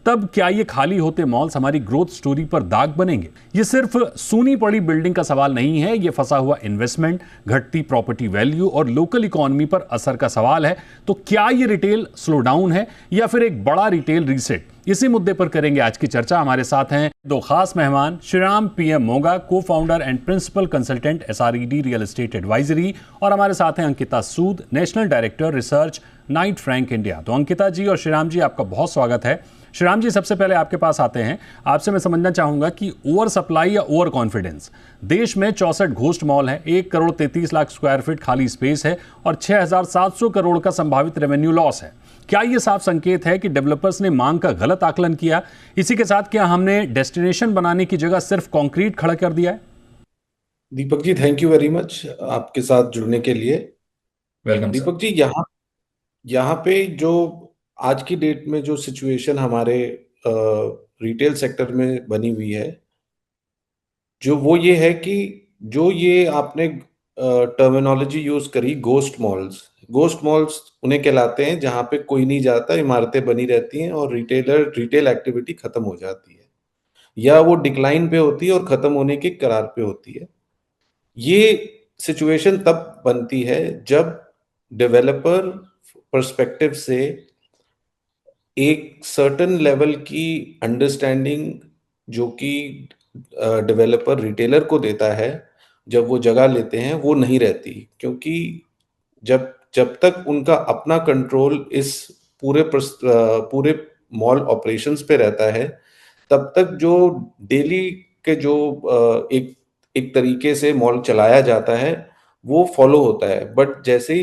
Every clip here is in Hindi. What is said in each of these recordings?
तब क्या ये खाली होते मॉल्स हमारी ग्रोथ स्टोरी पर दाग बनेंगे? ये सिर्फ सूनी पड़ी बिल्डिंग का सवाल नहीं है, ये फंसा हुआ इन्वेस्टमेंट, घटती प्रॉपर्टी वैल्यू और लोकल इकोनॉमी पर असर का सवाल है। तो क्या ये रिटेल स्लो डाउन है या फिर एक बड़ा रिटेल रीसेट? इसी मुद्दे पर करेंगे आज की चर्चा। हमारे साथ हैं दो खास मेहमान, Shriram PM Moga, cofounder and principal consultant SRED real estate advisory, और हमारे साथ हैं Ankita Sood, national director research Knight Frank India. तो अंकिता जी और श्रीराम जी, आपका बहुत स्वागत है। श्रीराम जी, सबसे पहले आपके पास आते हैं। आपसे मैं समझना चाहूंगा कि ओवर सप्लाई या ओवर कॉन्फिडेंस। देश में 64 घोस्ट मॉल है, 1 करोड़ 33 लाख स्क्वायर फीट खाली स्पेस है और 6,700 करोड़ का संभावित रेवेन्यू लॉस है। क्या यह साफ संकेत है कि डेवलपर्स ने मांग का गलत आकलन किया? इसी के साथ क्या हमने डेस्टिनेशन बनाने की जगह सिर्फ कंक्रीट खड़ा कर दिया है? Deepak ji, thank you very much आपके साथ जुड़ने के लिए। Welcome sir. दीपक जी, यहाँ यहाँ पे जो आज की डेट में जो सिचुएशन हमारे रिटेल सेक्टर में बनी हुई है, जो वो ये है कि जो ये आपने टर्मिनोलॉजी यूज करी, गोस्ट मॉल्स उन्हें कहलाते हैं जहाँ पे कोई नहीं जाता, इमारतें बनी रहती हैं और रिटेल एक्टिविटी खत्म हो जाती है, या वो डिक्लाइन पे होती है और खत्म होने के कगार पे होती है। ये सिचुएशन तब बनती है जब डेवलपर पर्सपेक्टिव से एक सर्टन लेवल की अंडरस्टैंडिंग जो कि डेवलपर रिटेलर को देता है जब वो जगह लेते हैं, वो नहीं रहती। क्योंकि जब जब तक उनका अपना कंट्रोल इस पूरे मॉल ऑपरेशंस पे रहता है, तब तक जो डेली के जो एक एक तरीके से मॉल चलाया जाता है वो फॉलो होता है। बट जैसे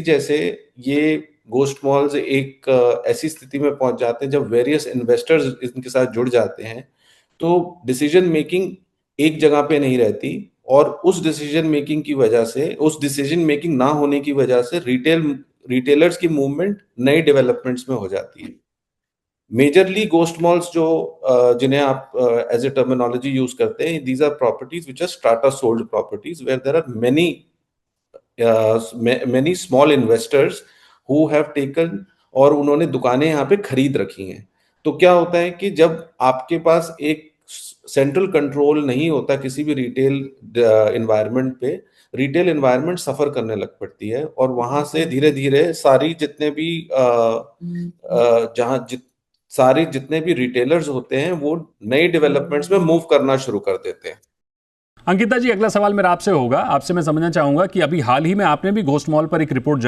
ये गोस्ट मॉल्स एक ऐसी स्थिति में पहुंच जाते हैं जब वेरियस इन्वेस्टर्स इनके साथ जुड़ जाते हैं, तो डिसीजन मेकिंग एक जगह पे नहीं रहती, और उस डिसीजन मेकिंग की वजह से, उस डिसीजन मेकिंग ना होने की वजह से रिटेलर्स की मूवमेंट नए डेवलपमेंट्स में हो जाती है। मेजरली गोस्ट मॉल्स जो जिन्हें आप एज ए टर्मिनोलॉजी यूज करते हैं, these are properties which are strata sold properties where there are many small investors who have taken, और उन्होंने दुकानें यहाँ पे खरीद रखी हैं। तो क्या होता है कि जब आपके पास एक सेंट्रल कंट्रोल नहीं होता किसी भी रिटेल इन्वायरमेंट पे, रिटेल इन्वायरमेंट सफर करने लग पड़ती है, और वहां से धीरे धीरे सारी जितने भी रिटेलर्स होते हैं वो नई डेवलपमेंट्स में मूव करना शुरू कर देते हैं। अंकिता जी, अगला सवाल मेरा आपसे होगा। आपसे मैं समझना चाहूंगा कि अभी हाल ही में आपने भी घोस्ट मॉल पर एक रिपोर्ट